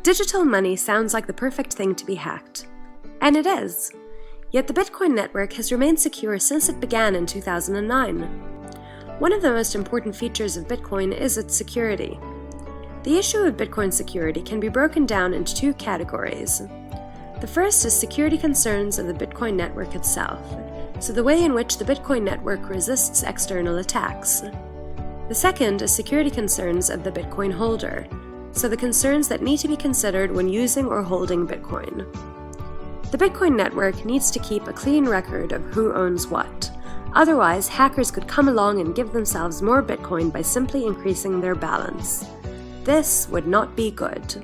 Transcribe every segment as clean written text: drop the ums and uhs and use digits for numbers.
Digital money sounds like the perfect thing to be hacked. And it is. Yet the Bitcoin network has remained secure since it began in 2009. One of the most important features of Bitcoin is its security. The issue of Bitcoin security can be broken down into two categories. The first is security concerns of the Bitcoin network itself, so the way in which the Bitcoin network resists external attacks. The second is security concerns of the Bitcoin holder, so the concerns that need to be considered when using or holding Bitcoin. The Bitcoin network needs to keep a clean record of who owns what. Otherwise, hackers could come along and give themselves more Bitcoin by simply increasing their balance. This would not be good.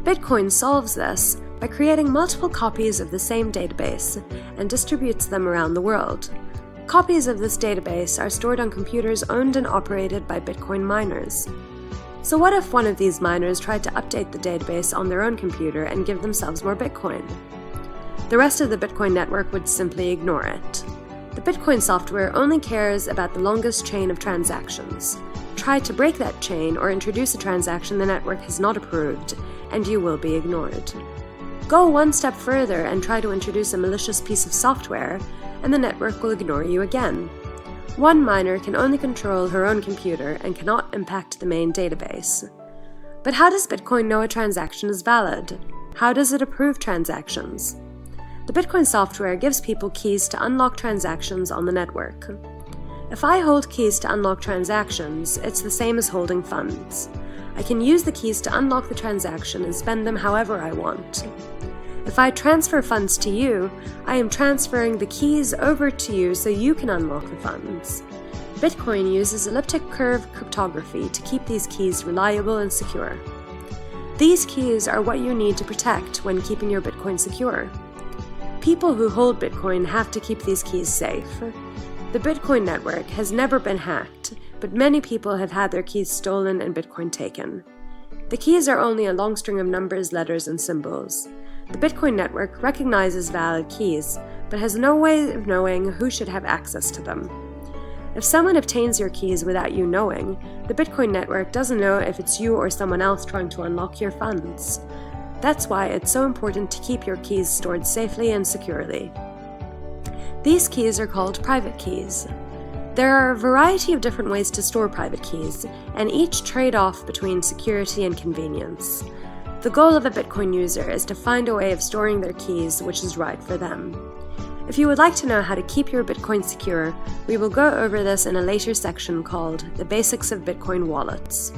Bitcoin solves this by creating multiple copies of the same database and distributes them around the world. Copies of this database are stored on computers owned and operated by Bitcoin miners. So what if one of these miners tried to update the database on their own computer and give themselves more Bitcoin? The rest of the Bitcoin network would simply ignore it. The Bitcoin software only cares about the longest chain of transactions. Try to break that chain or introduce a transaction the network has not approved, and you will be ignored. Go one step further and try to introduce a malicious piece of software, and the network will ignore you again. One miner can only control her own computer and cannot impact the main database. But how does Bitcoin know a transaction is valid? How does it approve transactions? The Bitcoin software gives people keys to unlock transactions on the network. If I hold keys to unlock transactions, it's the same as holding funds. I can use the keys to unlock the transaction and spend them however I want. If I transfer funds to you, I am transferring the keys over to you so you can unlock the funds. Bitcoin uses elliptic curve cryptography to keep these keys reliable and secure. These keys are what you need to protect when keeping your Bitcoin secure. People who hold Bitcoin have to keep these keys safe. The Bitcoin network has never been hacked, but many people have had their keys stolen and Bitcoin taken. The keys are only a long string of numbers, letters, and symbols. The Bitcoin network recognizes valid keys, but has no way of knowing who should have access to them. If someone obtains your keys without you knowing, the Bitcoin network doesn't know if it's you or someone else trying to unlock your funds. That's why it's so important to keep your keys stored safely and securely. These keys are called private keys. There are a variety of different ways to store private keys, and each trade off between security and convenience. The goal of a Bitcoin user is to find a way of storing their keys which is right for them. If you would like to know how to keep your Bitcoin secure, we will go over this in a later section called The Basics of Bitcoin Wallets.